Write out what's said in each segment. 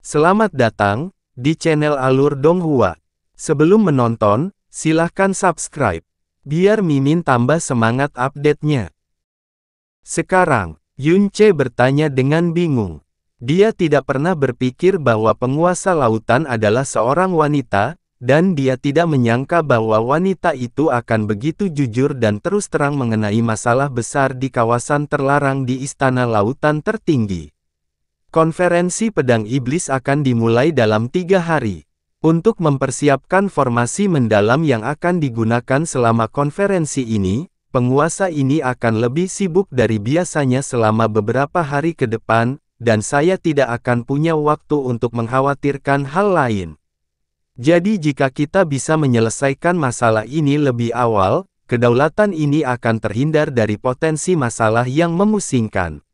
Selamat datang di channel Alur Donghua. Sebelum menonton, silahkan subscribe, biar Mimin tambah semangat update-nya. Sekarang, Yun Ce bertanya dengan bingung. Dia tidak pernah berpikir bahwa penguasa lautan adalah seorang wanita, dan dia tidak menyangka bahwa wanita itu akan begitu jujur dan terus terang mengenai masalah besar di kawasan terlarang di Istana Lautan Tertinggi. Konferensi Pedang Iblis akan dimulai dalam 3 hari. Untuk mempersiapkan formasi mendalam yang akan digunakan selama konferensi ini, penguasa ini akan lebih sibuk dari biasanya selama beberapa hari ke depan, dan saya tidak akan punya waktu untuk mengkhawatirkan hal lain. Jadi jika kita bisa menyelesaikan masalah ini lebih awal, kedaulatan ini akan terhindar dari potensi masalah yang memusingkan.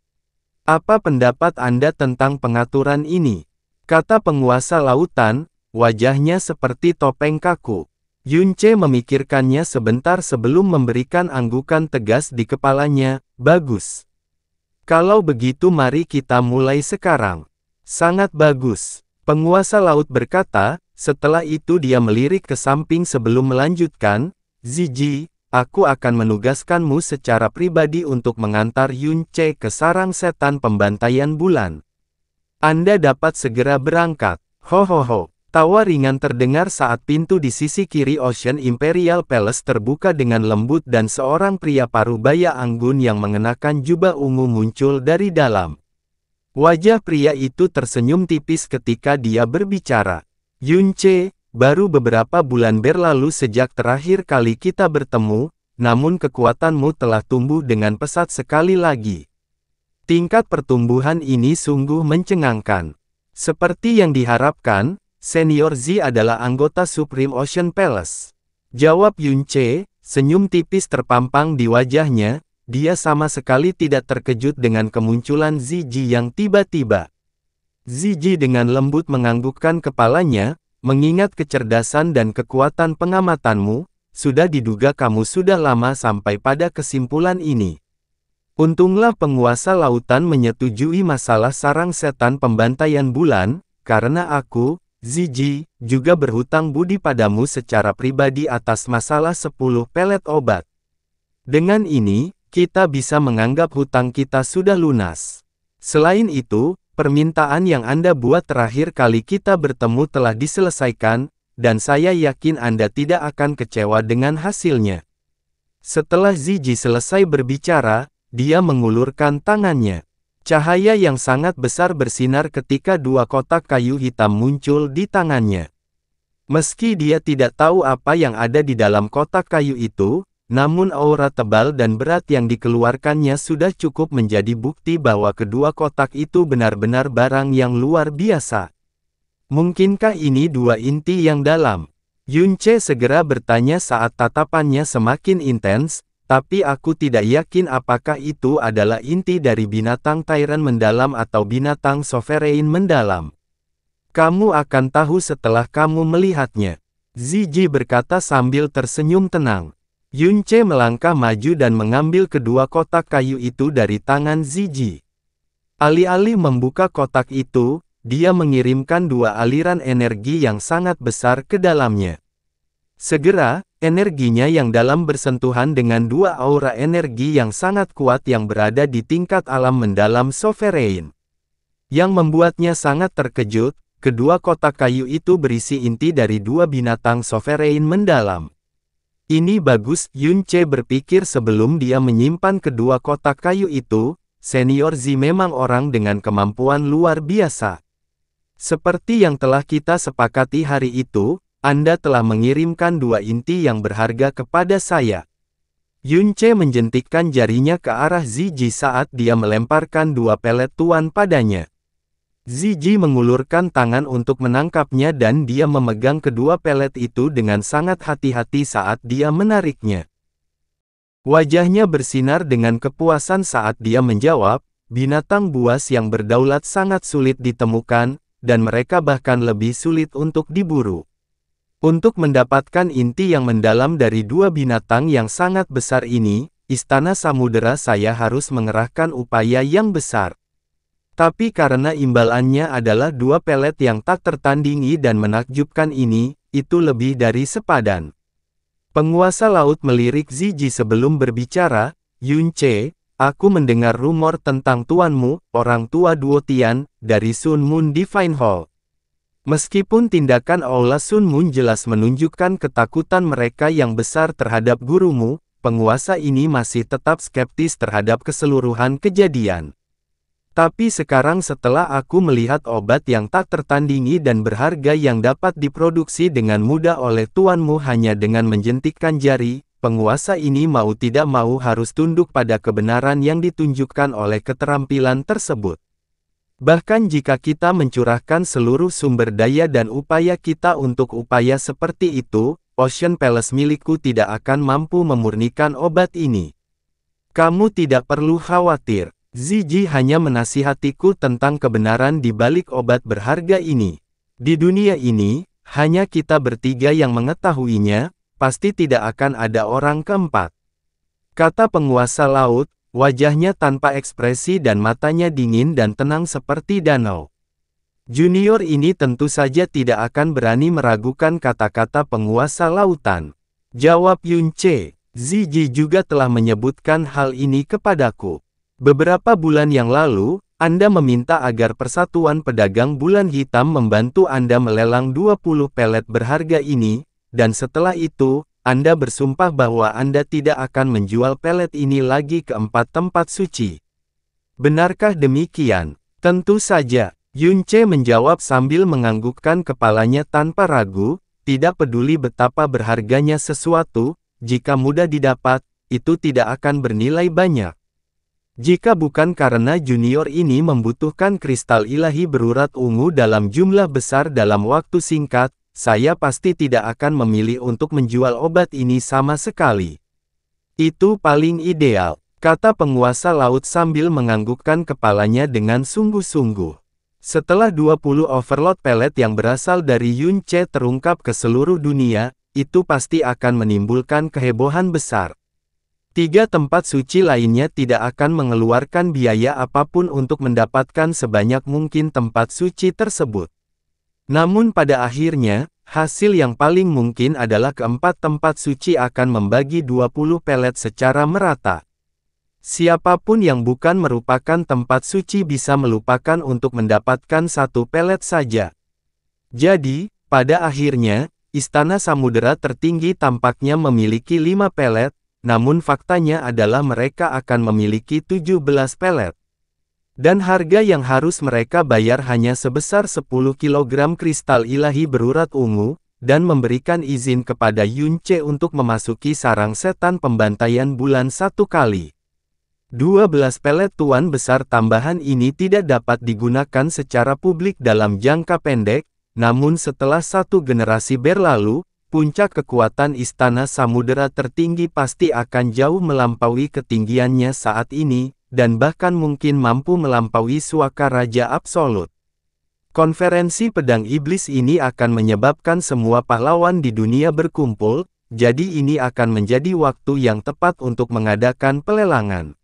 Apa pendapat Anda tentang pengaturan ini? Kata penguasa lautan, wajahnya seperti topeng kaku. Yun Ce memikirkannya sebentar sebelum memberikan anggukan tegas di kepalanya. Bagus. Kalau begitu mari kita mulai sekarang. Sangat bagus. Penguasa laut berkata. Setelah itu dia melirik ke samping sebelum melanjutkan, Ziji, aku akan menugaskanmu secara pribadi untuk mengantar Yun Ce ke sarang setan pembantaian bulan. Anda dapat segera berangkat. Hohoho. Tawa ringan terdengar saat pintu di sisi kiri Ocean Imperial Palace terbuka dengan lembut dan seorang pria parubaya anggun yang mengenakan jubah ungu muncul dari dalam. Wajah pria itu tersenyum tipis ketika dia berbicara. Yun Ce, baru beberapa bulan berlalu sejak terakhir kali kita bertemu, namun kekuatanmu telah tumbuh dengan pesat sekali lagi. Tingkat pertumbuhan ini sungguh mencengangkan. Seperti yang diharapkan, Senior Z adalah anggota Supreme Ocean Palace. Jawab Yun Ce, senyum tipis terpampang di wajahnya, dia sama sekali tidak terkejut dengan kemunculan Ziji yang tiba-tiba. Ziji dengan lembut menganggukkan kepalanya, mengingat kecerdasan dan kekuatan pengamatanmu, sudah diduga kamu sudah lama sampai pada kesimpulan ini. Untunglah penguasa lautan menyetujui masalah sarang setan pembantaian bulan, karena aku, Ziji, juga berhutang budi padamu secara pribadi atas masalah 10 pelet obat. Dengan ini, kita bisa menganggap hutang kita sudah lunas. Selain itu, permintaan yang Anda buat terakhir kali kita bertemu telah diselesaikan, dan saya yakin Anda tidak akan kecewa dengan hasilnya. Setelah Ziji selesai berbicara, dia mengulurkan tangannya. Cahaya yang sangat besar bersinar ketika 2 kotak kayu hitam muncul di tangannya. Meski dia tidak tahu apa yang ada di dalam kotak kayu itu, namun aura tebal dan berat yang dikeluarkannya sudah cukup menjadi bukti bahwa kedua kotak itu benar-benar barang yang luar biasa. Mungkinkah ini 2 inti yang dalam? Yun Ce segera bertanya saat tatapannya semakin intens, tapi aku tidak yakin apakah itu adalah inti dari binatang Tyrant mendalam atau binatang Sovereign mendalam. Kamu akan tahu setelah kamu melihatnya. Ziji berkata sambil tersenyum tenang. Yun Ce melangkah maju dan mengambil kedua kotak kayu itu dari tangan Ziji. Alih-alih membuka kotak itu, dia mengirimkan 2 aliran energi yang sangat besar ke dalamnya. Segera, energinya yang dalam bersentuhan dengan 2 aura energi yang sangat kuat yang berada di tingkat alam mendalam Sovereign. Yang membuatnya sangat terkejut, kedua kotak kayu itu berisi inti dari 2 binatang Sovereign mendalam. Ini bagus, Yun Ce berpikir sebelum dia menyimpan kedua kotak kayu itu. Senior Z memang orang dengan kemampuan luar biasa. Seperti yang telah kita sepakati hari itu, Anda telah mengirimkan 2 inti yang berharga kepada saya. Yun Ce menjentikkan jarinya ke arah Ziji saat dia melemparkan 2 pelet tuan padanya. Ziji mengulurkan tangan untuk menangkapnya dan dia memegang kedua pelet itu dengan sangat hati-hati saat dia menariknya. Wajahnya bersinar dengan kepuasan saat dia menjawab, binatang buas yang berdaulat sangat sulit ditemukan, dan mereka bahkan lebih sulit untuk diburu. Untuk mendapatkan inti yang mendalam dari 2 binatang yang sangat besar ini, Istana Samudera saya harus mengerahkan upaya yang besar. Tapi karena imbalannya adalah 2 pelet yang tak tertandingi dan menakjubkan ini, itu lebih dari sepadan. Penguasa laut melirik Ziyi sebelum berbicara, Yunce, aku mendengar rumor tentang tuanmu, orang tua Duo Tian, dari Sun Moon Divine Hall. Meskipun tindakan Aula Sun Moon jelas menunjukkan ketakutan mereka yang besar terhadap gurumu, penguasa ini masih tetap skeptis terhadap keseluruhan kejadian. Tapi sekarang setelah aku melihat obat yang tak tertandingi dan berharga yang dapat diproduksi dengan mudah oleh tuanmu hanya dengan menjentikkan jari, penguasa ini mau tidak mau harus tunduk pada kebenaran yang ditunjukkan oleh keterampilan tersebut. Bahkan jika kita mencurahkan seluruh sumber daya dan upaya kita untuk upaya seperti itu, Ocean Palace milikku tidak akan mampu memurnikan obat ini. Kamu tidak perlu khawatir. Ziyi hanya menasihatiku tentang kebenaran di balik obat berharga ini. Di dunia ini, hanya kita bertiga yang mengetahuinya, pasti tidak akan ada orang keempat. Kata penguasa laut, wajahnya tanpa ekspresi dan matanya dingin dan tenang seperti danau. Junior ini tentu saja tidak akan berani meragukan kata-kata penguasa lautan. Jawab Yunce, Ziyi juga telah menyebutkan hal ini kepadaku. Beberapa bulan yang lalu, Anda meminta agar Persatuan Pedagang Bulan Hitam membantu Anda melelang 20 pelet berharga ini, dan setelah itu, Anda bersumpah bahwa Anda tidak akan menjual pelet ini lagi ke 4 tempat suci. Benarkah demikian? Tentu saja, Yunce menjawab sambil menganggukkan kepalanya tanpa ragu, tidak peduli betapa berharganya sesuatu, jika mudah didapat, itu tidak akan bernilai banyak. Jika bukan karena junior ini membutuhkan kristal ilahi berurat ungu dalam jumlah besar dalam waktu singkat, saya pasti tidak akan memilih untuk menjual obat ini sama sekali. Itu paling ideal, kata penguasa laut sambil menganggukkan kepalanya dengan sungguh-sungguh. Setelah 20 overload pelet yang berasal dari Yunce terungkap ke seluruh dunia, itu pasti akan menimbulkan kehebohan besar. 3 tempat suci lainnya tidak akan mengeluarkan biaya apapun untuk mendapatkan sebanyak mungkin tempat suci tersebut. Namun pada akhirnya, hasil yang paling mungkin adalah keempat tempat suci akan membagi 20 pelet secara merata. Siapapun yang bukan merupakan tempat suci bisa melupakan untuk mendapatkan 1 pelet saja. Jadi, pada akhirnya, Istana Samudera Tertinggi tampaknya memiliki 5 pelet, namun faktanya adalah mereka akan memiliki 17 pelet. Dan harga yang harus mereka bayar hanya sebesar 10 kg kristal ilahi berurat ungu, dan memberikan izin kepada Yunce untuk memasuki sarang setan pembantaian bulan 1 kali. 12 pelet tuan besar tambahan ini tidak dapat digunakan secara publik dalam jangka pendek, namun setelah 1 generasi berlalu, puncak kekuatan Istana Samudera Tertinggi pasti akan jauh melampaui ketinggiannya saat ini, dan bahkan mungkin mampu melampaui Suaka Raja Absolut. Konferensi Pedang Iblis ini akan menyebabkan semua pahlawan di dunia berkumpul, jadi ini akan menjadi waktu yang tepat untuk mengadakan pelelangan.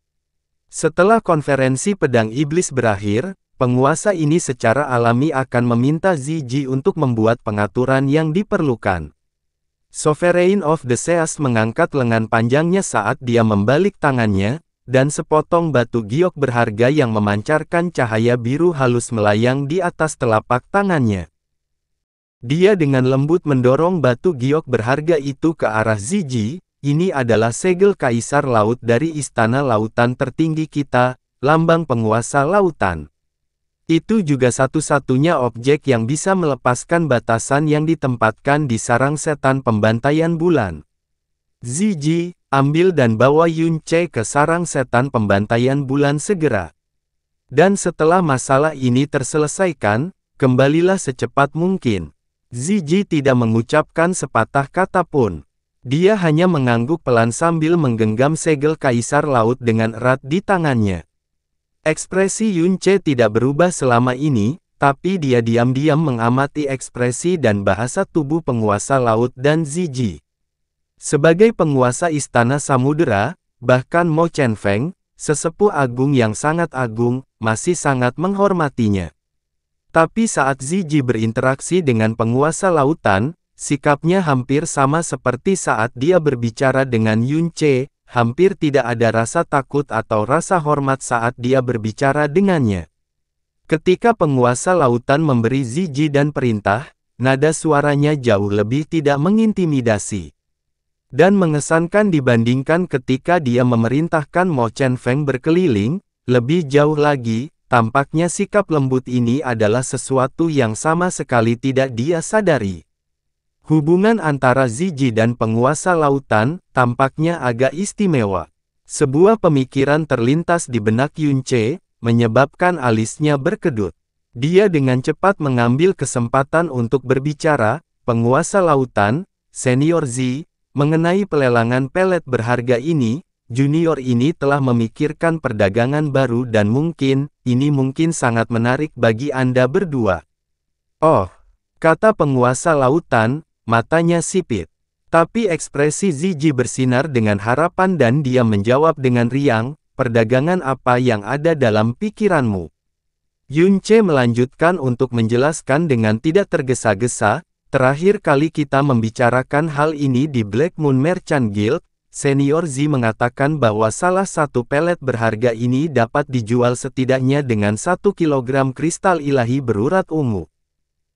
Setelah konferensi Pedang Iblis berakhir, penguasa ini secara alami akan meminta Ziyi untuk membuat pengaturan yang diperlukan. Sovereign of the Seas mengangkat lengan panjangnya saat dia membalik tangannya, dan sepotong batu giok berharga yang memancarkan cahaya biru halus melayang di atas telapak tangannya. Dia dengan lembut mendorong batu giok berharga itu ke arah Ziyi. Ini adalah segel Kaisar Laut dari Istana Lautan Tertinggi kita, lambang penguasa lautan. Itu juga satu-satunya objek yang bisa melepaskan batasan yang ditempatkan di sarang setan pembantaian bulan. Ziyi, ambil dan bawa Yunce ke sarang setan pembantaian bulan segera. Dan setelah masalah ini terselesaikan, kembalilah secepat mungkin. Ziyi tidak mengucapkan sepatah kata pun. Dia hanya mengangguk pelan sambil menggenggam segel Kaisar Laut dengan erat di tangannya. Ekspresi Yunce tidak berubah selama ini, tapi dia diam-diam mengamati ekspresi dan bahasa tubuh penguasa laut dan Ziyi. Sebagai penguasa Istana Samudera, bahkan Mo Chen Feng, sesepuh agung yang sangat agung, masih sangat menghormatinya. Tapi saat Ziyi berinteraksi dengan penguasa lautan, sikapnya hampir sama seperti saat dia berbicara dengan Yunce, hampir tidak ada rasa takut atau rasa hormat saat dia berbicara dengannya. Ketika penguasa lautan memberi Ziyi dan perintah, nada suaranya jauh lebih tidak mengintimidasi dan mengesankan dibandingkan ketika dia memerintahkan Mo Chen Feng berkeliling. Lebih jauh lagi, tampaknya sikap lembut ini adalah sesuatu yang sama sekali tidak dia sadari. Hubungan antara Ziyi dan penguasa lautan tampaknya agak istimewa. Sebuah pemikiran terlintas di benak Yunce, menyebabkan alisnya berkedut. Dia dengan cepat mengambil kesempatan untuk berbicara, "Penguasa lautan, Senior Zi, mengenai pelelangan pelet berharga ini, junior ini telah memikirkan perdagangan baru dan ini mungkin sangat menarik bagi Anda berdua." "Oh," kata penguasa lautan, matanya sipit. Tapi ekspresi Ziyi bersinar dengan harapan dan dia menjawab dengan riang, "Perdagangan apa yang ada dalam pikiranmu?" Yunce melanjutkan untuk menjelaskan dengan tidak tergesa-gesa, "Terakhir kali kita membicarakan hal ini di Black Moon Merchant Guild, Senior Zi mengatakan bahwa salah satu pelet berharga ini dapat dijual setidaknya dengan 1 kilogram kristal ilahi berurat ungu.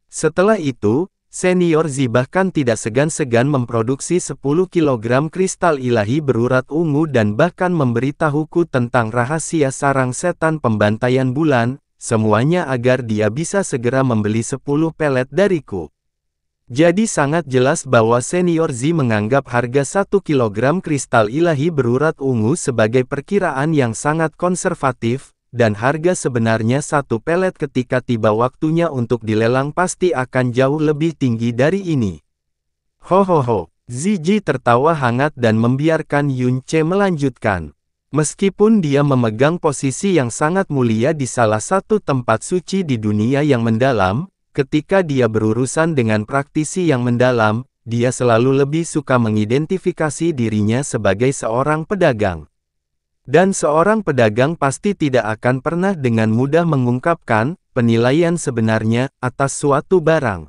Setelah itu, Senior Zi bahkan tidak segan-segan memproduksi 10 kilogram kristal ilahi berurat ungu dan bahkan memberitahuku tentang rahasia sarang setan pembantaian bulan, semuanya agar dia bisa segera membeli 10 pelet dariku." Jadi sangat jelas bahwa Senior Zi menganggap harga 1 kilogram kristal ilahi berurat ungu sebagai perkiraan yang sangat konservatif, dan harga sebenarnya 1 pelet ketika tiba waktunya untuk dilelang pasti akan jauh lebih tinggi dari ini. "Hohoho," Ziyi tertawa hangat dan membiarkan Yunce melanjutkan. Meskipun dia memegang posisi yang sangat mulia di salah satu tempat suci di dunia yang mendalam, ketika dia berurusan dengan praktisi yang mendalam, dia selalu lebih suka mengidentifikasi dirinya sebagai seorang pedagang. Dan seorang pedagang pasti tidak akan pernah dengan mudah mengungkapkan penilaian sebenarnya atas suatu barang.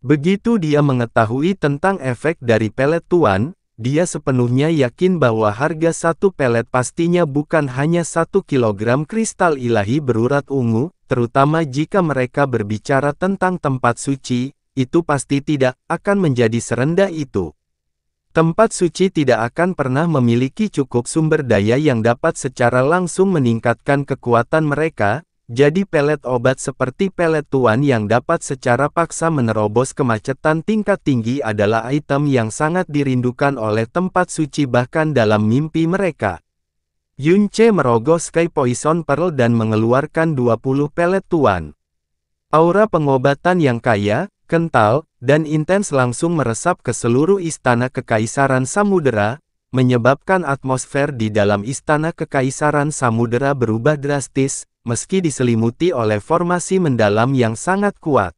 Begitu dia mengetahui tentang efek dari pelet tuan, dia sepenuhnya yakin bahwa harga 1 pelet pastinya bukan hanya 1 kilogram kristal ilahi berurat ungu, terutama jika mereka berbicara tentang tempat suci, itu pasti tidak akan menjadi serendah itu. Tempat suci tidak akan pernah memiliki cukup sumber daya yang dapat secara langsung meningkatkan kekuatan mereka, jadi pelet obat seperti pelet tuan yang dapat secara paksa menerobos kemacetan tingkat tinggi adalah item yang sangat dirindukan oleh tempat suci bahkan dalam mimpi mereka. Yunce merogoh Sky Poison Pearl dan mengeluarkan 20 pelet tuan. Aura pengobatan yang kaya, kental, dan intens langsung meresap ke seluruh istana Kekaisaran Samudera, menyebabkan atmosfer di dalam istana Kekaisaran Samudera berubah drastis, meski diselimuti oleh formasi mendalam yang sangat kuat.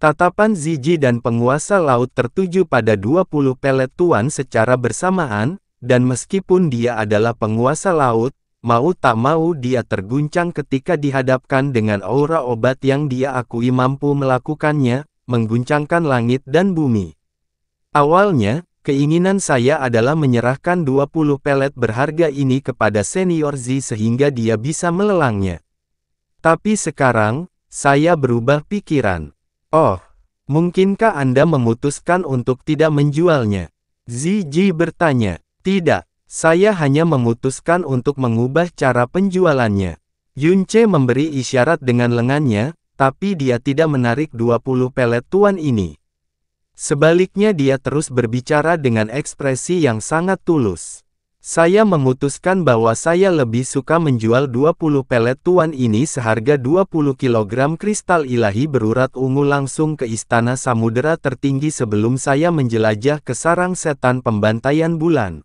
Tatapan Ziyi dan penguasa laut tertuju pada 20 pelet tuan secara bersamaan, dan meskipun dia adalah penguasa laut, mau tak mau dia terguncang ketika dihadapkan dengan aura obat yang dia akui mampu melakukannya, mengguncangkan langit dan bumi. Awalnya, keinginan saya adalah menyerahkan 20 pelet berharga ini kepada Senior Zi sehingga dia bisa melelangnya. Tapi sekarang, saya berubah pikiran. "Oh, mungkinkah Anda memutuskan untuk tidak menjualnya?" Ziyi bertanya. "Tidak, saya hanya memutuskan untuk mengubah cara penjualannya." Yunce memberi isyarat dengan lengannya, tapi dia tidak menarik 20 pelet tuan ini. Sebaliknya dia terus berbicara dengan ekspresi yang sangat tulus. "Saya memutuskan bahwa saya lebih suka menjual 20 pelet tuan ini seharga 20 kilogram kristal ilahi berurat ungu langsung ke Istana Samudera Tertinggi sebelum saya menjelajah ke sarang setan pembantaian bulan.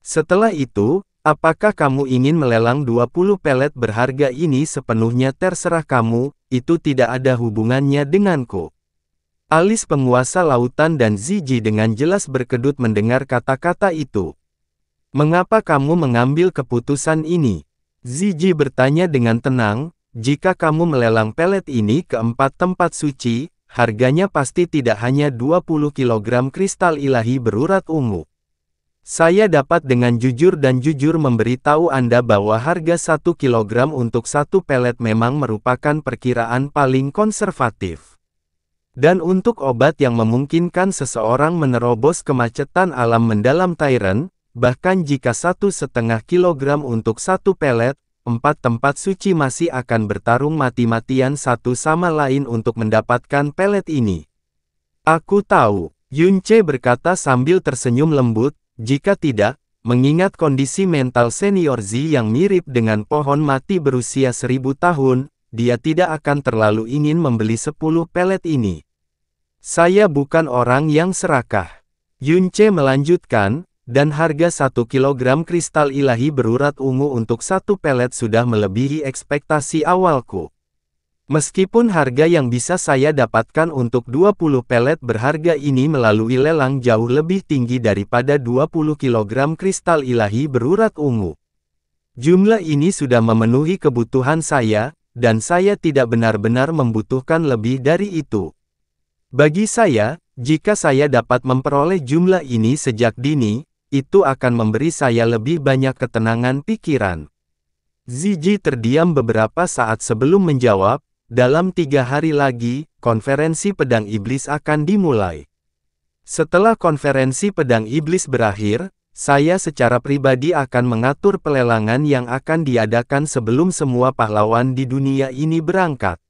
Setelah itu, apakah kamu ingin melelang 20 pelet berharga ini sepenuhnya terserah kamu, itu tidak ada hubungannya denganku." Alis penguasa lautan dan Ziyi dengan jelas berkedut mendengar kata-kata itu. Mengapa kamu mengambil keputusan ini? Zizi bertanya dengan tenang, jika kamu melelang pelet ini ke 4 tempat suci, harganya pasti tidak hanya 20 kg kristal ilahi berurat ungu. Saya dapat dengan jujur dan jujur memberitahu Anda bahwa harga 1 kg untuk satu pelet memang merupakan perkiraan paling konservatif. Dan untuk obat yang memungkinkan seseorang menerobos kemacetan alam mendalam Tyrant, bahkan jika 1,5 kg untuk satu pelet, 4 tempat suci masih akan bertarung mati-matian satu sama lain untuk mendapatkan pelet ini. Aku tahu, Yunce berkata sambil tersenyum lembut. Jika tidak, mengingat kondisi mental senior Z yang mirip dengan pohon mati berusia 1000 tahun, dia tidak akan terlalu ingin membeli 10 pelet ini. Saya bukan orang yang serakah. Yunce melanjutkan, dan harga 1 kg kristal ilahi berurat ungu untuk satu pelet sudah melebihi ekspektasi awalku. Meskipun harga yang bisa saya dapatkan untuk 20 pelet berharga ini melalui lelang jauh lebih tinggi daripada 20 kg kristal ilahi berurat ungu. Jumlah ini sudah memenuhi kebutuhan saya, dan saya tidak benar-benar membutuhkan lebih dari itu. Bagi saya, jika saya dapat memperoleh jumlah ini sejak dini, itu akan memberi saya lebih banyak ketenangan pikiran. Zizi terdiam beberapa saat sebelum menjawab. Dalam 3 hari lagi, konferensi pedang iblis akan dimulai. Setelah konferensi pedang iblis berakhir, saya secara pribadi akan mengatur pelelangan yang akan diadakan sebelum semua pahlawan di dunia ini berangkat.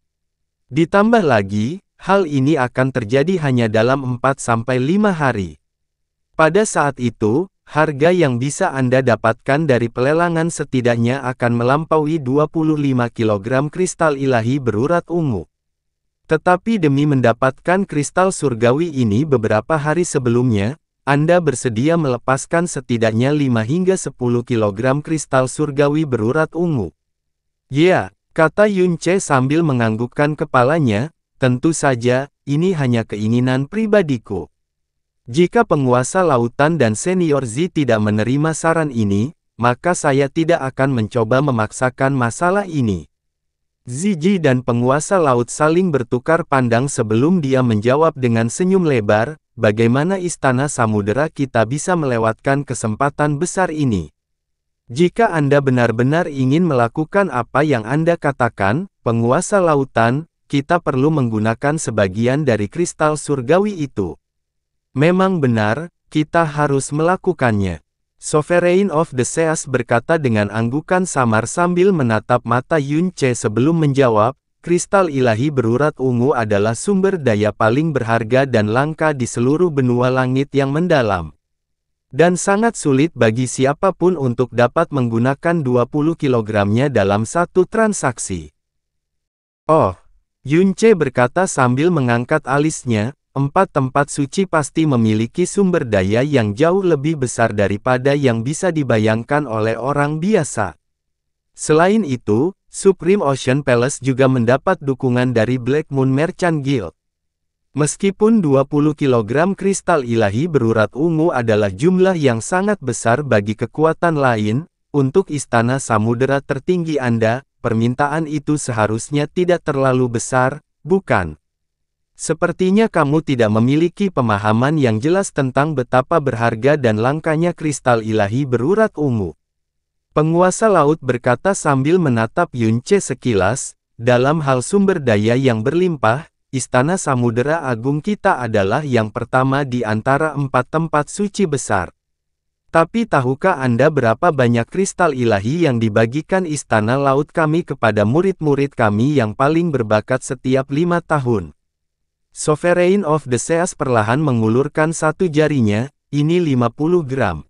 Ditambah lagi, hal ini akan terjadi hanya dalam 4-5 hari. Pada saat itu, harga yang bisa Anda dapatkan dari pelelangan setidaknya akan melampaui 25 kg kristal ilahi berurat ungu. Tetapi demi mendapatkan kristal surgawi ini beberapa hari sebelumnya, Anda bersedia melepaskan setidaknya 5 hingga 10 kg kristal surgawi berurat ungu. Ya, kata Yunce sambil menganggukkan kepalanya, tentu saja, ini hanya keinginan pribadiku. Jika penguasa lautan dan senior Z tidak menerima saran ini, maka saya tidak akan mencoba memaksakan masalah ini. Zizi dan penguasa laut saling bertukar pandang sebelum dia menjawab dengan senyum lebar, bagaimana istana samudera kita bisa melewatkan kesempatan besar ini? Jika Anda benar-benar ingin melakukan apa yang Anda katakan, penguasa lautan, kita perlu menggunakan sebagian dari kristal surgawi itu. Memang benar, kita harus melakukannya. Sovereign of the Seas berkata dengan anggukan samar sambil menatap mata Yunce sebelum menjawab, kristal ilahi berurat ungu adalah sumber daya paling berharga dan langka di seluruh benua langit yang mendalam. Dan sangat sulit bagi siapapun untuk dapat menggunakan 20 kg-nya dalam satu transaksi. Oh, Yunce berkata sambil mengangkat alisnya. 4 tempat suci pasti memiliki sumber daya yang jauh lebih besar daripada yang bisa dibayangkan oleh orang biasa. Selain itu, Supreme Ocean Palace juga mendapat dukungan dari Black Moon Merchant Guild. Meskipun 20 kg kristal ilahi berurat ungu adalah jumlah yang sangat besar bagi kekuatan lain, untuk istana samudera tertinggi Anda, permintaan itu seharusnya tidak terlalu besar, bukan? Sepertinya kamu tidak memiliki pemahaman yang jelas tentang betapa berharga dan langkanya kristal ilahi berurat ungu. Penguasa laut berkata sambil menatap Yunce sekilas, dalam hal sumber daya yang berlimpah, istana samudera agung kita adalah yang pertama di antara 4 tempat suci besar. Tapi tahukah Anda berapa banyak kristal ilahi yang dibagikan istana laut kami kepada murid-murid kami yang paling berbakat setiap 5 tahun? Sovereign of the Seas perlahan mengulurkan satu jarinya, ini 50 gram.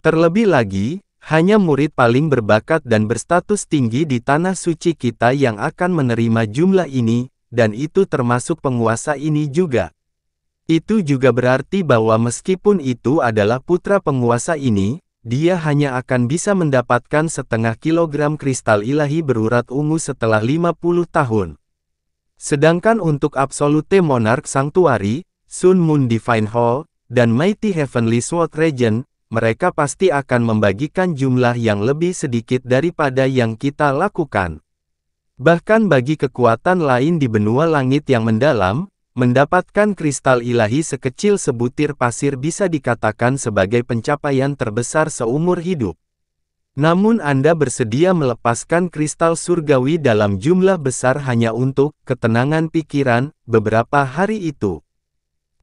Terlebih lagi, hanya murid paling berbakat dan berstatus tinggi di tanah suci kita yang akan menerima jumlah ini, dan itu termasuk penguasa ini juga. Itu juga berarti bahwa meskipun itu adalah putra penguasa ini, dia hanya akan bisa mendapatkan setengah kilogram kristal ilahi berurat ungu setelah 50 tahun. Sedangkan untuk Absolute Monarch Sanctuary, Sun Moon Divine Hall, dan Mighty Heavenly Sword Regent, mereka pasti akan membagikan jumlah yang lebih sedikit daripada yang kita lakukan. Bahkan bagi kekuatan lain di benua langit yang mendalam, mendapatkan kristal ilahi sekecil sebutir pasir bisa dikatakan sebagai pencapaian terbesar seumur hidup. Namun Anda bersedia melepaskan kristal surgawi dalam jumlah besar hanya untuk ketenangan pikiran beberapa hari itu.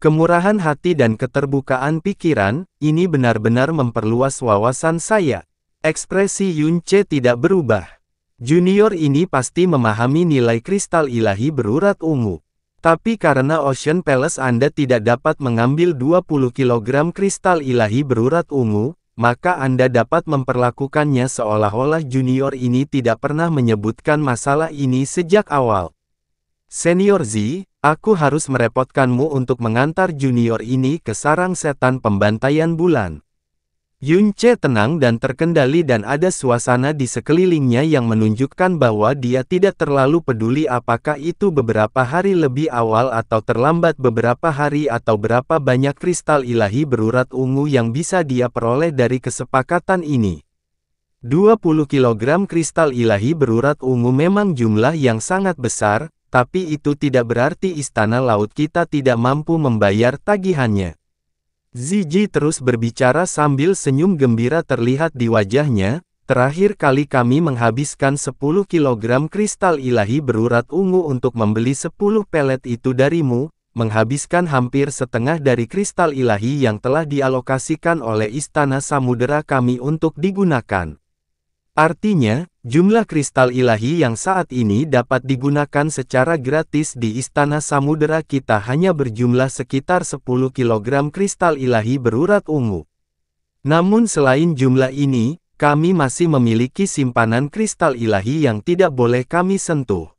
Kemurahan hati dan keterbukaan pikiran, ini benar-benar memperluas wawasan saya. Ekspresi Yun Ce tidak berubah. Junior ini pasti memahami nilai kristal ilahi berurat ungu. Tapi karena Ocean Palace Anda tidak dapat mengambil 20 kg kristal ilahi berurat ungu, maka Anda dapat memperlakukannya seolah-olah junior ini tidak pernah menyebutkan masalah ini sejak awal. Senior Z, aku harus merepotkanmu untuk mengantar junior ini ke sarang setan pembantaian bulan. Yun Ce tenang dan terkendali dan ada suasana di sekelilingnya yang menunjukkan bahwa dia tidak terlalu peduli apakah itu beberapa hari lebih awal atau terlambat beberapa hari atau berapa banyak kristal ilahi berurat ungu yang bisa dia peroleh dari kesepakatan ini. 20 kg kristal ilahi berurat ungu memang jumlah yang sangat besar, tapi itu tidak berarti istana laut kita tidak mampu membayar tagihannya. Ziji terus berbicara sambil senyum gembira terlihat di wajahnya. Terakhir kali kami menghabiskan 10 kg kristal ilahi berurat ungu untuk membeli 10 pelet itu darimu, menghabiskan hampir setengah dari kristal ilahi yang telah dialokasikan oleh istana samudera kami untuk digunakan. Artinya, jumlah kristal ilahi yang saat ini dapat digunakan secara gratis di istana samudera kita hanya berjumlah sekitar 10 kg kristal ilahi berurat ungu. Namun selain jumlah ini, kami masih memiliki simpanan kristal ilahi yang tidak boleh kami sentuh.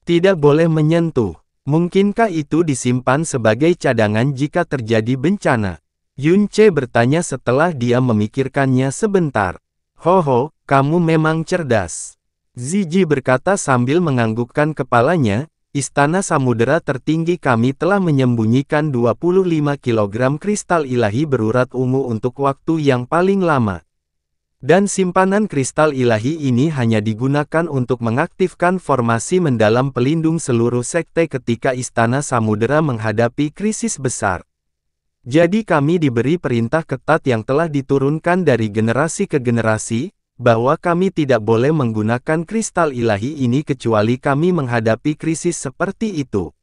Tidak boleh menyentuh. Mungkinkah itu disimpan sebagai cadangan jika terjadi bencana? Yun Ce bertanya setelah dia memikirkannya sebentar. Hoho, kamu memang cerdas. Ziji berkata sambil menganggukkan kepalanya, istana samudera tertinggi kami telah menyembunyikan 25 kg kristal ilahi berurat ungu untuk waktu yang paling lama. Dan simpanan kristal ilahi ini hanya digunakan untuk mengaktifkan formasi mendalam pelindung seluruh sekte ketika istana samudera menghadapi krisis besar. Jadi kami diberi perintah ketat yang telah diturunkan dari generasi ke generasi, bahwa kami tidak boleh menggunakan kristal ilahi ini kecuali kami menghadapi krisis seperti itu.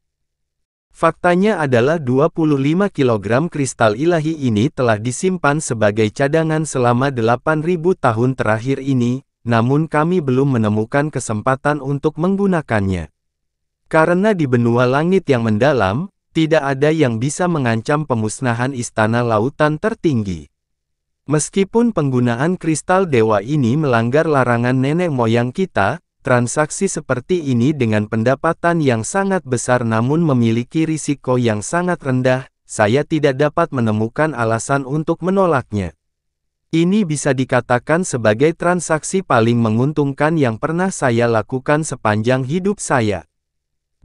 Faktanya adalah 25 kg kristal ilahi ini telah disimpan sebagai cadangan selama 8.000 tahun terakhir ini, namun kami belum menemukan kesempatan untuk menggunakannya. Karena di benua langit yang mendalam, tidak ada yang bisa mengancam pemusnahan istana lautan tertinggi. Meskipun penggunaan kristal dewa ini melanggar larangan nenek moyang kita, transaksi seperti ini dengan pendapatan yang sangat besar namun memiliki risiko yang sangat rendah, saya tidak dapat menemukan alasan untuk menolaknya. Ini bisa dikatakan sebagai transaksi paling menguntungkan yang pernah saya lakukan sepanjang hidup saya.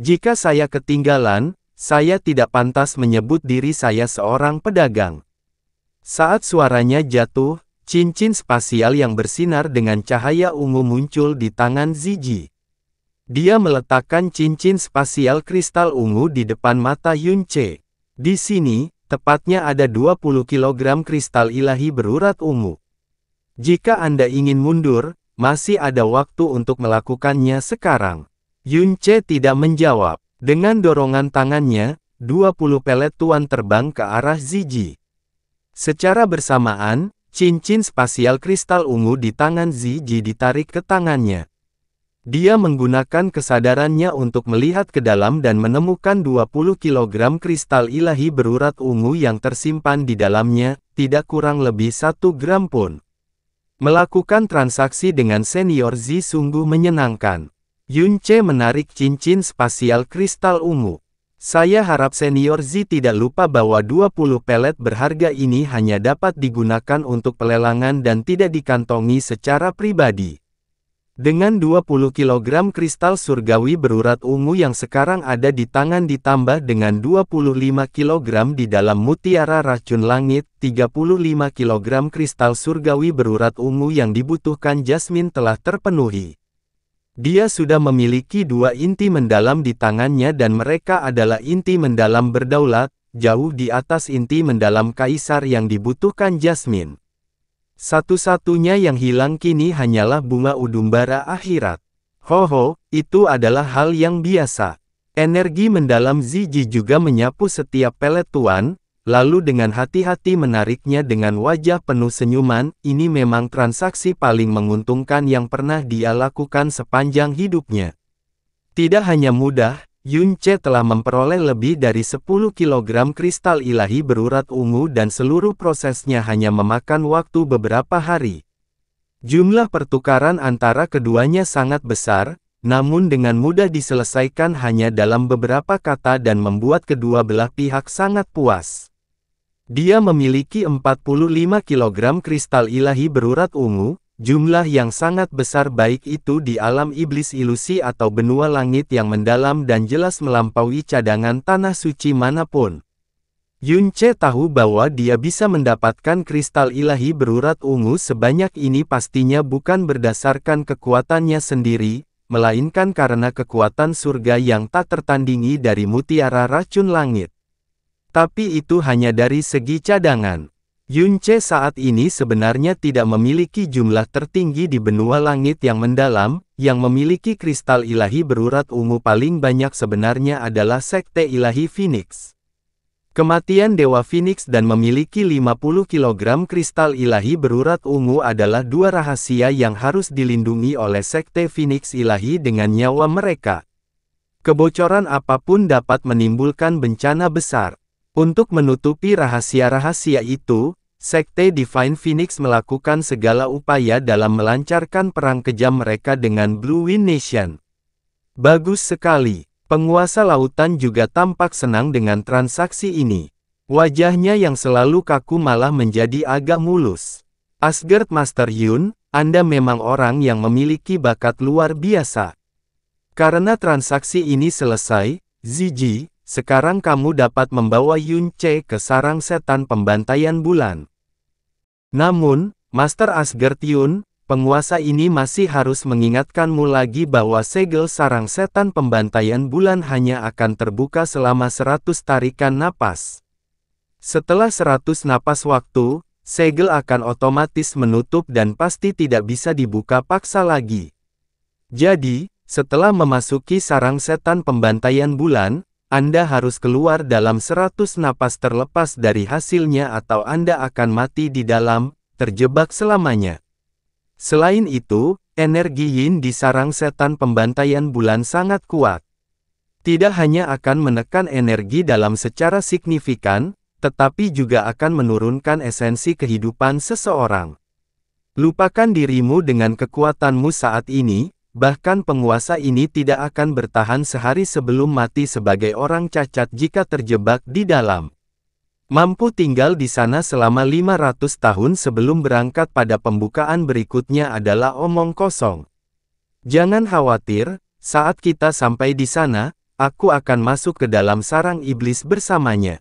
Jika saya ketinggalan, saya tidak pantas menyebut diri saya seorang pedagang. Saat suaranya jatuh, cincin spasial yang bersinar dengan cahaya ungu muncul di tangan Ziji. Dia meletakkan cincin spasial kristal ungu di depan mata Yun Ce. Di sini, tepatnya ada 20 kg kristal ilahi berurat ungu. Jika Anda ingin mundur, masih ada waktu untuk melakukannya sekarang. Yun Ce tidak menjawab. Dengan dorongan tangannya, 20 pelet tuan terbang ke arah Ziji. Secara bersamaan, cincin spasial kristal ungu di tangan Ziji ditarik ke tangannya. Dia menggunakan kesadarannya untuk melihat ke dalam dan menemukan 20 kg kristal ilahi berurat ungu yang tersimpan di dalamnya, tidak kurang lebih 1 gram pun. Melakukan transaksi dengan senior Z sungguh menyenangkan. Yun Ce menarik cincin spasial kristal ungu. Saya harap senior Z tidak lupa bahwa 20 pelet berharga ini hanya dapat digunakan untuk pelelangan dan tidak dikantongi secara pribadi. Dengan 20 kilogram kristal surgawi berurat ungu yang sekarang ada di tangan ditambah dengan 25 kilogram di dalam mutiara racun langit, 35 kilogram kristal surgawi berurat ungu yang dibutuhkan Jasmine telah terpenuhi. Dia sudah memiliki 2 inti mendalam di tangannya dan mereka adalah inti mendalam berdaulat, jauh di atas inti mendalam kaisar yang dibutuhkan Jasmine. Satu-satunya yang hilang kini hanyalah bunga udumbara akhirat. Hoho, itu adalah hal yang biasa. Energi mendalam Ziji juga menyapu setiap pelet tuan, lalu dengan hati-hati menariknya dengan wajah penuh senyuman. Ini memang transaksi paling menguntungkan yang pernah dia lakukan sepanjang hidupnya. Tidak hanya mudah, Yunce telah memperoleh lebih dari 10 kilogram kristal ilahi berurat ungu dan seluruh prosesnya hanya memakan waktu beberapa hari. Jumlah pertukaran antara keduanya sangat besar, namun dengan mudah diselesaikan hanya dalam beberapa kata dan membuat kedua belah pihak sangat puas. Dia memiliki 45 kilogram kristal ilahi berurat ungu, jumlah yang sangat besar baik itu di alam iblis ilusi atau benua langit yang mendalam dan jelas melampaui cadangan tanah suci manapun. Yunce tahu bahwa dia bisa mendapatkan kristal ilahi berurat ungu sebanyak ini pastinya bukan berdasarkan kekuatannya sendiri, melainkan karena kekuatan surga yang tak tertandingi dari mutiara racun langit. Tapi itu hanya dari segi cadangan. Yunce saat ini sebenarnya tidak memiliki jumlah tertinggi di benua langit yang mendalam, yang memiliki kristal ilahi berurat ungu paling banyak sebenarnya adalah Sekte Ilahi Phoenix. Kematian Dewa Phoenix dan memiliki 50 kilogram kristal ilahi berurat ungu adalah 2 rahasia yang harus dilindungi oleh Sekte Phoenix Ilahi dengan nyawa mereka. Kebocoran apapun dapat menimbulkan bencana besar. Untuk menutupi rahasia-rahasia itu, Sekte Divine Phoenix melakukan segala upaya dalam melancarkan perang kejam mereka dengan Blue Wind Nation. Bagus sekali. Penguasa lautan juga tampak senang dengan transaksi ini. Wajahnya yang selalu kaku malah menjadi agak mulus. Asgard Master Yun, Anda memang orang yang memiliki bakat luar biasa. Karena transaksi ini selesai, Ziji, sekarang kamu dapat membawa Yunce ke sarang setan pembantaian bulan. Namun, Master Asgard Yun, penguasa ini masih harus mengingatkanmu lagi bahwa segel sarang setan pembantaian bulan hanya akan terbuka selama 100 tarikan napas. Setelah 100 napas waktu, segel akan otomatis menutup dan pasti tidak bisa dibuka paksa lagi. Jadi, setelah memasuki sarang setan pembantaian bulan, Anda harus keluar dalam 100 napas terlepas dari hasilnya atau Anda akan mati di dalam, terjebak selamanya. Selain itu, energi yin di sarang setan pembantaian bulan sangat kuat. Tidak hanya akan menekan energi dalam secara signifikan, tetapi juga akan menurunkan esensi kehidupan seseorang. Lupakan dirimu dengan kekuatanmu saat ini. Bahkan penguasa ini tidak akan bertahan sehari sebelum mati sebagai orang cacat jika terjebak di dalam. Mampu tinggal di sana selama 500 tahun sebelum berangkat pada pembukaan berikutnya adalah omong kosong. Jangan khawatir, saat kita sampai di sana, aku akan masuk ke dalam sarang iblis bersamanya.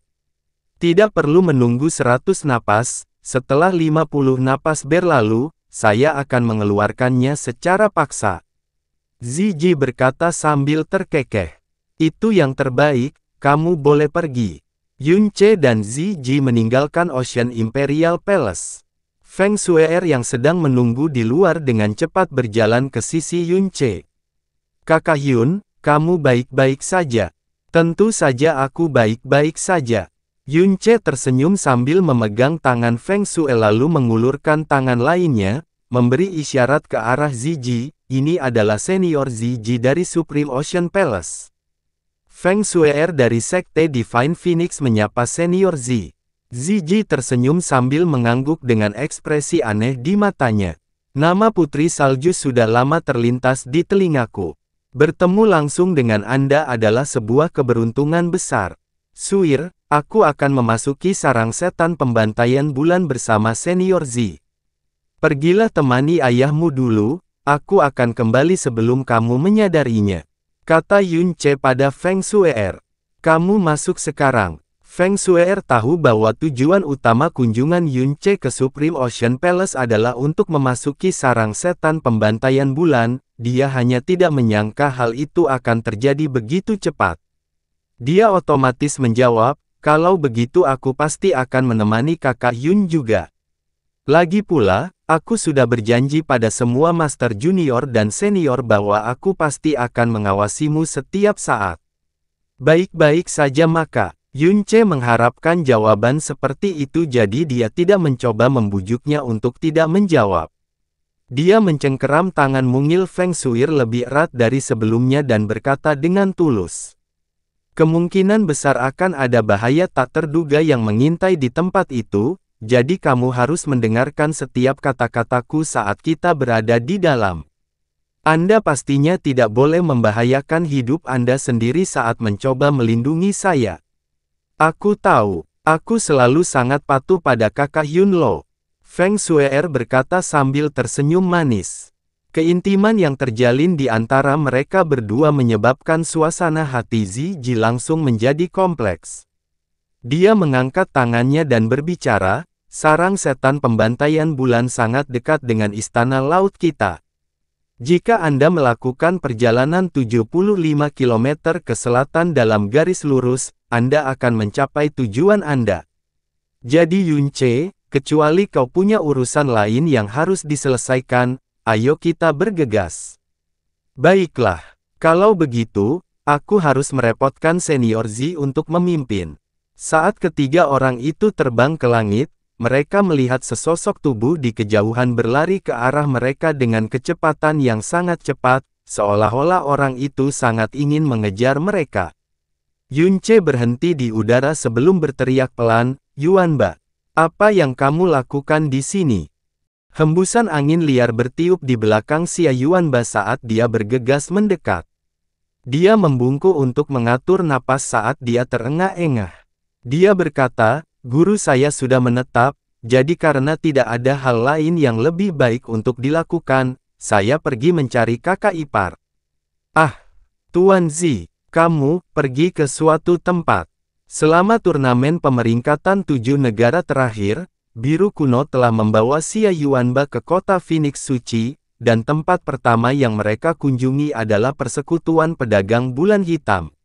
Tidak perlu menunggu 100 napas, setelah 50 napas berlalu, saya akan mengeluarkannya secara paksa. Ziji berkata sambil terkekeh. Itu yang terbaik, kamu boleh pergi. Yunce dan Ziji meninggalkan Ocean Imperial Palace. Feng Shue'er yang sedang menunggu di luar dengan cepat berjalan ke sisi Yunce. Kakak Yun, kamu baik-baik saja. Tentu saja aku baik-baik saja. Yunce tersenyum sambil memegang tangan Feng Shue'er lalu mengulurkan tangan lainnya, memberi isyarat ke arah Ziji. Ini adalah senior Ziji dari Supreme Ocean Palace. Feng Shue'er dari Sekte Divine Phoenix menyapa senior Zi. Ziji tersenyum sambil mengangguk dengan ekspresi aneh di matanya. Nama Putri Salju sudah lama terlintas di telingaku. Bertemu langsung dengan Anda adalah sebuah keberuntungan besar. Suir, aku akan memasuki sarang setan pembantaian bulan bersama senior Zi. Pergilah temani ayahmu dulu. aku akan kembali sebelum kamu menyadarinya. Kata Yun Ce pada Feng Shue'er. Kamu masuk sekarang. Feng Shue'er tahu bahwa tujuan utama kunjungan Yun Ce ke Supreme Ocean Palace adalah untuk memasuki sarang setan pembantaian bulan. Dia hanya tidak menyangka hal itu akan terjadi begitu cepat. Dia otomatis menjawab, kalau begitu aku pasti akan menemani kakak Yun juga. Lagi pula, aku sudah berjanji pada semua master junior dan senior bahwa aku pasti akan mengawasimu setiap saat. Baik-baik saja maka, Yun Ce mengharapkan jawaban seperti itu jadi dia tidak mencoba membujuknya untuk tidak menjawab. Dia mencengkeram tangan mungil Feng Shue'er lebih erat dari sebelumnya dan berkata dengan tulus. Kemungkinan besar akan ada bahaya tak terduga yang mengintai di tempat itu. Jadi kamu harus mendengarkan setiap kata-kataku saat kita berada di dalam. Anda pastinya tidak boleh membahayakan hidup Anda sendiri saat mencoba melindungi saya. Aku tahu, aku selalu sangat patuh pada kakak Yun Lo. Feng Shue'er berkata sambil tersenyum manis. Keintiman yang terjalin di antara mereka berdua menyebabkan suasana hati Ziyi langsung menjadi kompleks. Dia mengangkat tangannya dan berbicara, sarang setan pembantaian bulan sangat dekat dengan istana laut kita. Jika Anda melakukan perjalanan 75 km ke selatan dalam garis lurus, Anda akan mencapai tujuan Anda. Jadi Yun Ce, kecuali kau punya urusan lain yang harus diselesaikan, ayo kita bergegas. Baiklah, kalau begitu, aku harus merepotkan senior Ziyi untuk memimpin. Saat ketiga orang itu terbang ke langit, mereka melihat sesosok tubuh di kejauhan berlari ke arah mereka dengan kecepatan yang sangat cepat, seolah-olah orang itu sangat ingin mengejar mereka. Yun Ce berhenti di udara sebelum berteriak pelan, Yuanba, apa yang kamu lakukan di sini? Hembusan angin liar bertiup di belakang Xia Yuanba saat dia bergegas mendekat. Dia membungkuk untuk mengatur napas saat dia terengah-engah. Dia berkata, guru saya sudah menetap, jadi karena tidak ada hal lain yang lebih baik untuk dilakukan, saya pergi mencari kakak ipar. Ah, Tuan Ziyi, kamu pergi ke suatu tempat. Selama turnamen pemeringkatan 7 negara terakhir, Biru Kuno telah membawa Xia Yuanba ke kota Phoenix Suci, dan tempat pertama yang mereka kunjungi adalah persekutuan pedagang bulan hitam.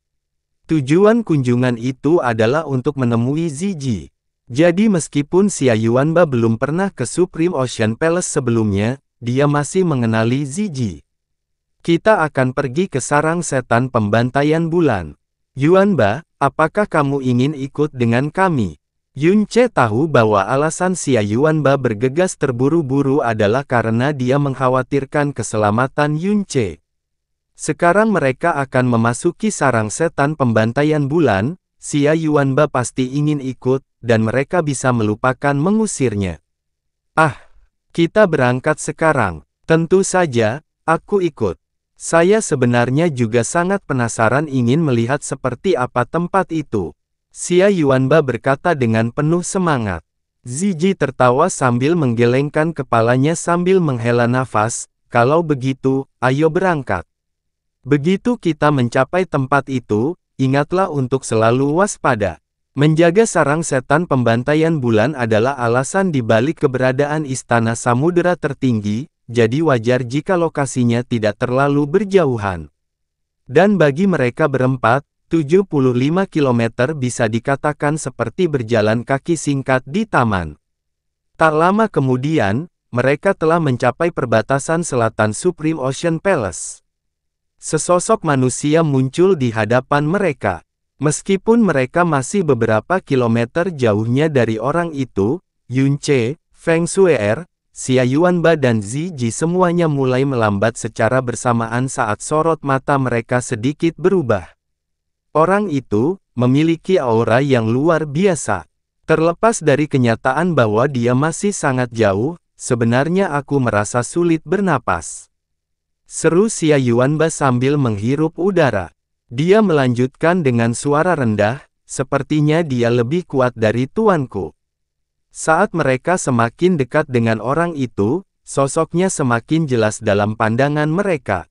Tujuan kunjungan itu adalah untuk menemui Ziyi. Jadi meskipun Xia Yuanba belum pernah ke Supreme Ocean Palace sebelumnya, dia masih mengenali Ziyi. Kita akan pergi ke sarang setan pembantaian bulan. Yuanba, apakah kamu ingin ikut dengan kami? Yun Ce tahu bahwa alasan Xia Yuanba bergegas terburu-buru adalah karena dia mengkhawatirkan keselamatan Yun Ce. Sekarang mereka akan memasuki sarang setan pembantaian bulan, Xia Yuanba pasti ingin ikut, dan mereka bisa melupakan mengusirnya. Ah, kita berangkat sekarang. Tentu saja, aku ikut. Saya sebenarnya juga sangat penasaran ingin melihat seperti apa tempat itu. Xia Yuanba berkata dengan penuh semangat. Ziyi tertawa sambil menggelengkan kepalanya sambil menghela nafas, kalau begitu, ayo berangkat. Begitu kita mencapai tempat itu, ingatlah untuk selalu waspada. Menjaga sarang setan pembantaian bulan adalah alasan di balik keberadaan istana samudera tertinggi, jadi wajar jika lokasinya tidak terlalu berjauhan. Dan bagi mereka berempat, 75 km bisa dikatakan seperti berjalan kaki singkat di taman. Tak lama kemudian, mereka telah mencapai perbatasan selatan Supreme Ocean Palace. Sesosok manusia muncul di hadapan mereka. Meskipun mereka masih beberapa kilometer jauhnya dari orang itu, Yun Ce, Feng Shue'er, Xia Yuanba dan Ziyi semuanya mulai melambat secara bersamaan saat sorot mata mereka sedikit berubah. Orang itu memiliki aura yang luar biasa. Terlepas dari kenyataan bahwa dia masih sangat jauh, sebenarnya aku merasa sulit bernapas. Seru Xia Yuanba sambil menghirup udara. Dia melanjutkan dengan suara rendah, sepertinya dia lebih kuat dari tuanku. Saat mereka semakin dekat dengan orang itu, sosoknya semakin jelas dalam pandangan mereka.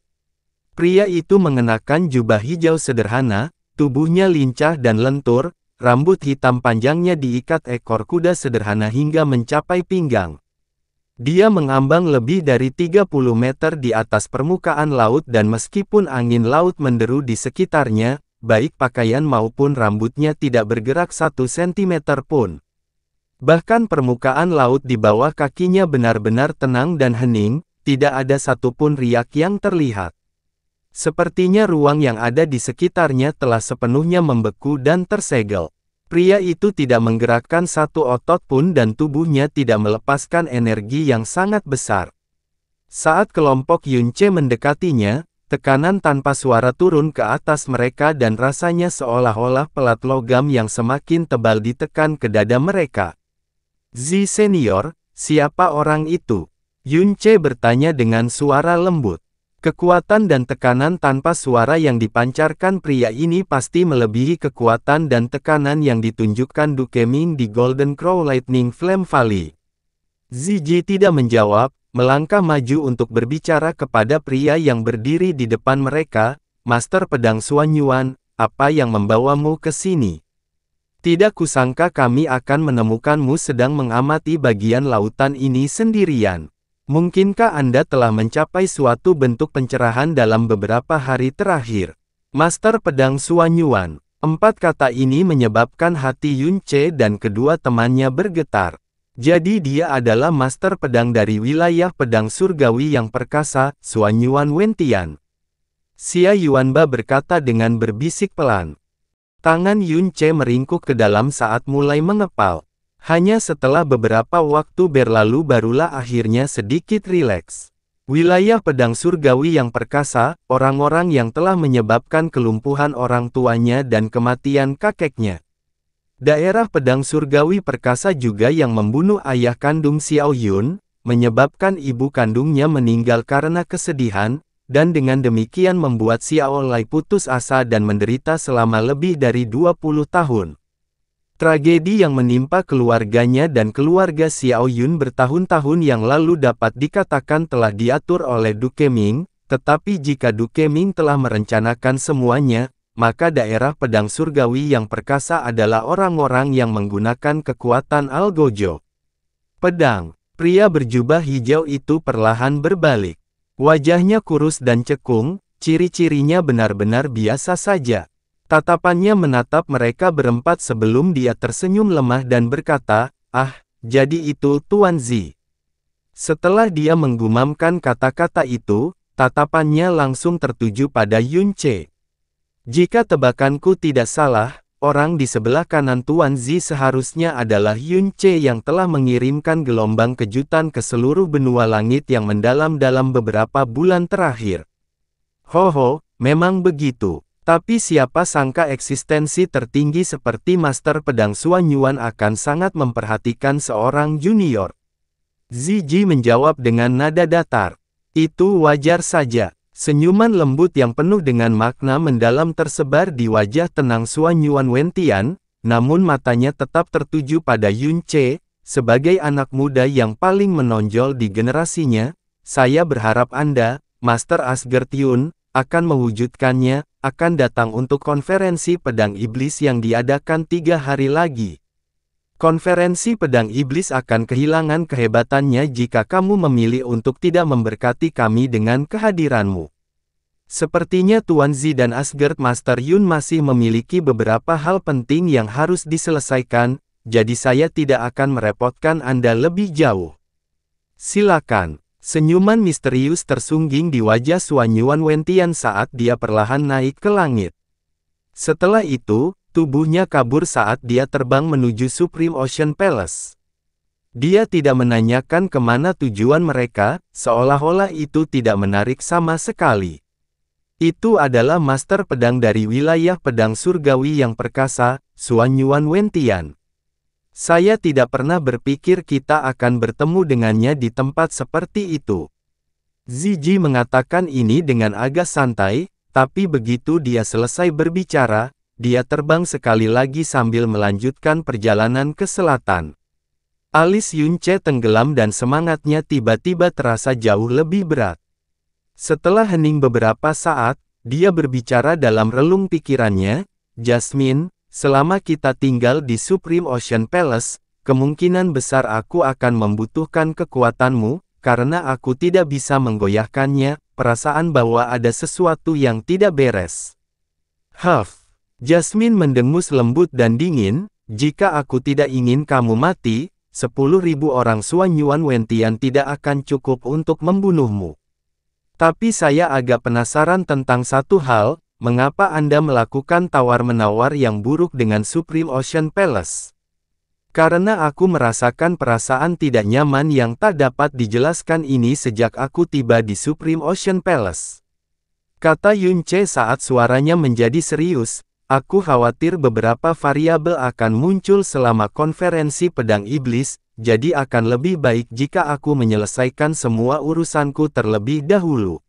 Pria itu mengenakan jubah hijau sederhana, tubuhnya lincah dan lentur, rambut hitam panjangnya diikat ekor kuda sederhana hingga mencapai pinggang. Dia mengambang lebih dari 30 meter di atas permukaan laut dan meskipun angin laut menderu di sekitarnya, baik pakaian maupun rambutnya tidak bergerak 1 cm pun. Bahkan permukaan laut di bawah kakinya benar-benar tenang dan hening, tidak ada satupun riak yang terlihat. Sepertinya ruang yang ada di sekitarnya telah sepenuhnya membeku dan tersegel. Pria itu tidak menggerakkan satu otot pun dan tubuhnya tidak melepaskan energi yang sangat besar. Saat kelompok Yunce mendekatinya, tekanan tanpa suara turun ke atas mereka dan rasanya seolah-olah pelat logam yang semakin tebal ditekan ke dada mereka. "Zi senior, siapa orang itu?" Yunce bertanya dengan suara lembut. Kekuatan dan tekanan tanpa suara yang dipancarkan pria ini pasti melebihi kekuatan dan tekanan yang ditunjukkan Du Keming di Golden Crow Lightning Flame Valley. Ziji tidak menjawab, melangkah maju untuk berbicara kepada pria yang berdiri di depan mereka. "Master Pedang Xuan Yuan, apa yang membawamu ke sini? Tidak kusangka kami akan menemukanmu sedang mengamati bagian lautan ini sendirian. Mungkinkah Anda telah mencapai suatu bentuk pencerahan dalam beberapa hari terakhir?" Master Pedang Xuan Yuan. 4 kata ini menyebabkan hati Yunce dan kedua temannya bergetar. Jadi dia adalah Master Pedang dari wilayah pedang surgawi yang perkasa, Xuan Yuan Wentian. Xia Yuanba berkata dengan berbisik pelan. Tangan Yunce meringkuk ke dalam saat mulai mengepal. Hanya setelah beberapa waktu berlalu barulah akhirnya sedikit rileks. Wilayah pedang surgawi yang perkasa, orang-orang yang telah menyebabkan kelumpuhan orang tuanya dan kematian kakeknya. Daerah pedang surgawi perkasa juga yang membunuh ayah kandung Xiao Yun, menyebabkan ibu kandungnya meninggal karena kesedihan, dan dengan demikian membuat Xiao Lai putus asa dan menderita selama lebih dari 20 tahun. Tragedi yang menimpa keluarganya dan keluarga Xiao Yun bertahun-tahun yang lalu dapat dikatakan telah diatur oleh Du Keming, tetapi jika Du Keming telah merencanakan semuanya, maka daerah pedang surgawi yang perkasa adalah orang-orang yang menggunakan kekuatan Algojo. Pedang. Pria berjubah hijau itu perlahan berbalik. Wajahnya kurus dan cekung, ciri-cirinya benar-benar biasa saja. Tatapannya menatap mereka berempat sebelum dia tersenyum lemah dan berkata, "Ah, jadi itu Tuan Zi." Setelah dia menggumamkan kata-kata itu, tatapannya langsung tertuju pada Yunce. Jika tebakanku tidak salah, orang di sebelah kanan Tuan Zi seharusnya adalah Yunce yang telah mengirimkan gelombang kejutan ke seluruh benua langit yang mendalam dalam beberapa bulan terakhir. Hoho, memang begitu. Tapi siapa sangka eksistensi tertinggi seperti Master Pedang Xuan Yuan akan sangat memperhatikan seorang junior. Ziji menjawab dengan nada datar. Itu wajar saja. Senyuman lembut yang penuh dengan makna mendalam tersebar di wajah tenang Xuan Yuan Wentian, namun matanya tetap tertuju pada Yunce, sebagai anak muda yang paling menonjol di generasinya. "Saya berharap Anda, Master Asgard Yun, akan mewujudkannya, akan datang untuk konferensi pedang iblis yang diadakan 3 hari lagi. Konferensi pedang iblis akan kehilangan kehebatannya jika kamu memilih untuk tidak memberkati kami dengan kehadiranmu. Sepertinya Tuan Zi dan Asgard Master Yun masih memiliki beberapa hal penting yang harus diselesaikan, jadi saya tidak akan merepotkan Anda lebih jauh. Silakan." Senyuman misterius tersungging di wajah Xuan Yuan Wentian saat dia perlahan naik ke langit. Setelah itu, tubuhnya kabur saat dia terbang menuju Supreme Ocean Palace. Dia tidak menanyakan kemana tujuan mereka, seolah-olah itu tidak menarik sama sekali. Itu adalah Master Pedang dari wilayah pedang surgawi yang perkasa, Xuan Yuan Wentian. Saya tidak pernah berpikir kita akan bertemu dengannya di tempat seperti itu. Ziji mengatakan ini dengan agak santai, tapi begitu dia selesai berbicara, dia terbang sekali lagi sambil melanjutkan perjalanan ke selatan. Alis Yunce tenggelam dan semangatnya tiba-tiba terasa jauh lebih berat. Setelah hening beberapa saat, dia berbicara dalam relung pikirannya, "Jasmine, selama kita tinggal di Supreme Ocean Palace, kemungkinan besar aku akan membutuhkan kekuatanmu, karena aku tidak bisa menggoyahkannya." Perasaan bahwa ada sesuatu yang tidak beres. Jasmine mendengus lembut dan dingin, "Jika aku tidak ingin kamu mati, 10.000 orang Suanyuan Wentian tidak akan cukup untuk membunuhmu. Tapi saya agak penasaran tentang satu hal, mengapa Anda melakukan tawar-menawar yang buruk dengan Supreme Ocean Palace?" "Karena aku merasakan perasaan tidak nyaman yang tak dapat dijelaskan ini sejak aku tiba di Supreme Ocean Palace," kata Yunce saat suaranya menjadi serius. "Aku khawatir beberapa variabel akan muncul selama konferensi pedang iblis, jadi akan lebih baik jika aku menyelesaikan semua urusanku terlebih dahulu."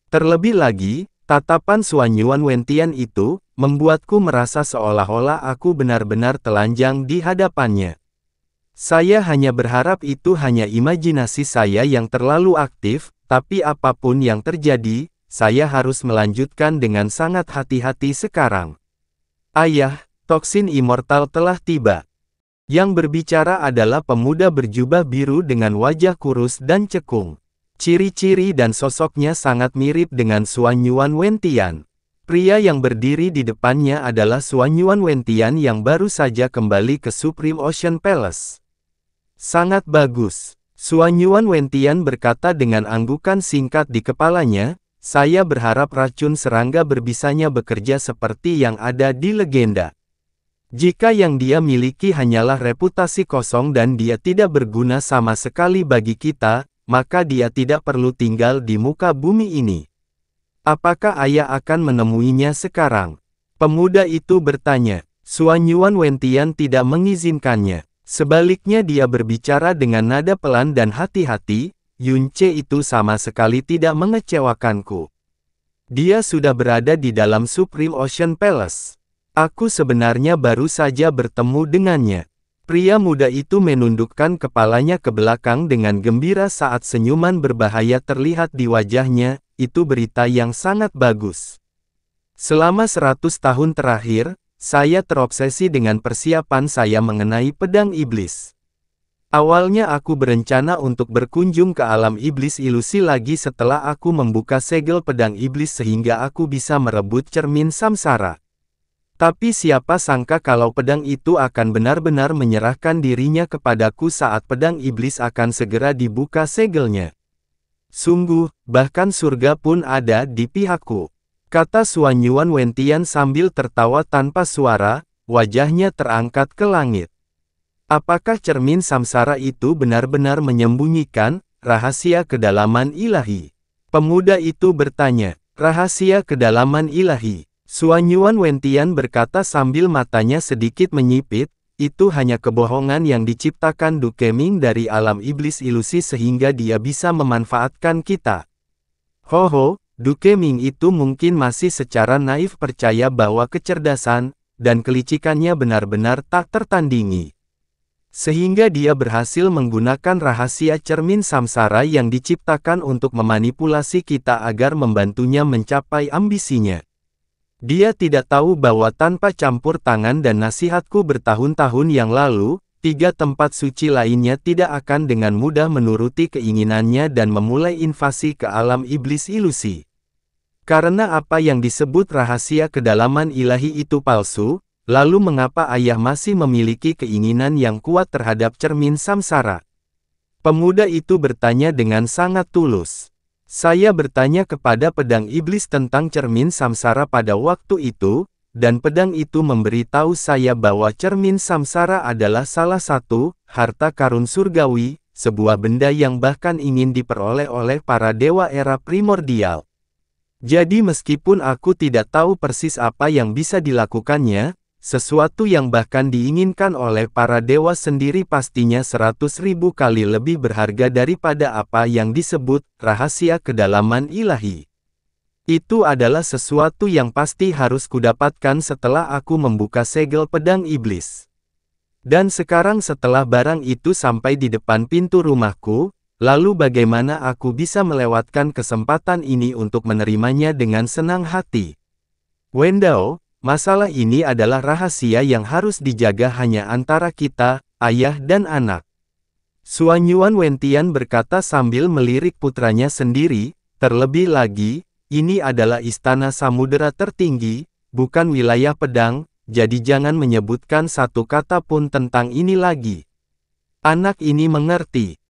Terlebih lagi, tatapan Suanyuan Wentian itu membuatku merasa seolah-olah aku benar-benar telanjang di hadapannya. Saya hanya berharap itu hanya imajinasi saya yang terlalu aktif, tapi apapun yang terjadi, saya harus melanjutkan dengan sangat hati-hati sekarang. "Ayah, toksin immortal telah tiba." Yang berbicara adalah pemuda berjubah biru dengan wajah kurus dan cekung. Ciri-ciri dan sosoknya sangat mirip dengan Suanyuan Wentian. Pria yang berdiri di depannya adalah Suanyuan Wentian yang baru saja kembali ke Supreme Ocean Palace. "Sangat bagus," Suanyuan Wentian berkata dengan anggukan singkat di kepalanya. "Saya berharap racun serangga berbisanya bekerja seperti yang ada di legenda. Jika yang dia miliki hanyalah reputasi kosong dan dia tidak berguna sama sekali bagi kita, maka dia tidak perlu tinggal di muka bumi ini." "Apakah ayah akan menemuinya sekarang?" pemuda itu bertanya. Suanyuan Wentian tidak mengizinkannya. Sebaliknya dia berbicara dengan nada pelan dan hati-hati, "Yunce itu sama sekali tidak mengecewakanku. Dia sudah berada di dalam Supreme Ocean Palace. Aku sebenarnya baru saja bertemu dengannya." Pria muda itu menundukkan kepalanya ke belakang dengan gembira saat senyuman berbahaya terlihat di wajahnya. "Itu berita yang sangat bagus. Selama 100 tahun terakhir, saya terobsesi dengan persiapan saya mengenai pedang iblis. Awalnya aku berencana untuk berkunjung ke alam iblis ilusi lagi setelah aku membuka segel pedang iblis sehingga aku bisa merebut cermin samsara. Tapi siapa sangka kalau pedang itu akan benar-benar menyerahkan dirinya kepadaku saat pedang iblis akan segera dibuka segelnya. Sungguh, bahkan surga pun ada di pihakku," kata Suanyuan Wentian sambil tertawa tanpa suara, wajahnya terangkat ke langit. "Apakah cermin samsara itu benar-benar menyembunyikan rahasia kedalaman ilahi?" pemuda itu bertanya. "Rahasia kedalaman ilahi?" Suanyuan Wentian berkata sambil matanya sedikit menyipit, "Itu hanya kebohongan yang diciptakan Du Keming dari alam iblis ilusi sehingga dia bisa memanfaatkan kita." "Hoho, Du Keming itu mungkin masih secara naif percaya bahwa kecerdasan dan kelicikannya benar-benar tak tertandingi. Sehingga dia berhasil menggunakan rahasia cermin samsara yang diciptakan untuk memanipulasi kita agar membantunya mencapai ambisinya. Dia tidak tahu bahwa tanpa campur tangan dan nasihatku bertahun-tahun yang lalu, 3 tempat suci lainnya tidak akan dengan mudah menuruti keinginannya dan memulai invasi ke alam iblis ilusi. Karena apa yang disebut rahasia kedalaman ilahi itu palsu, lalu mengapa ayah masih memiliki keinginan yang kuat terhadap cermin samsara?" Pemuda itu bertanya dengan sangat tulus. "Saya bertanya kepada pedang iblis tentang cermin samsara pada waktu itu, dan pedang itu memberitahu saya bahwa cermin samsara adalah salah satu harta karun surgawi, sebuah benda yang bahkan ingin diperoleh oleh para dewa era primordial. Jadi meskipun aku tidak tahu persis apa yang bisa dilakukannya, sesuatu yang bahkan diinginkan oleh para dewa sendiri pastinya 100.000 kali lebih berharga daripada apa yang disebut rahasia kedalaman ilahi. Itu adalah sesuatu yang pasti harus kudapatkan setelah aku membuka segel pedang iblis." Dan sekarang setelah barang itu sampai di depan pintu rumahku, lalu bagaimana aku bisa melewatkan kesempatan ini untuk menerimanya dengan senang hati? Wendell, masalah ini adalah rahasia yang harus dijaga hanya antara kita, ayah dan anak. Suanyuan Wentian berkata sambil melirik putranya sendiri, terlebih lagi, ini adalah istana samudera tertinggi, bukan wilayah pedang, jadi jangan menyebutkan satu kata pun tentang ini lagi. Anak ini mengerti.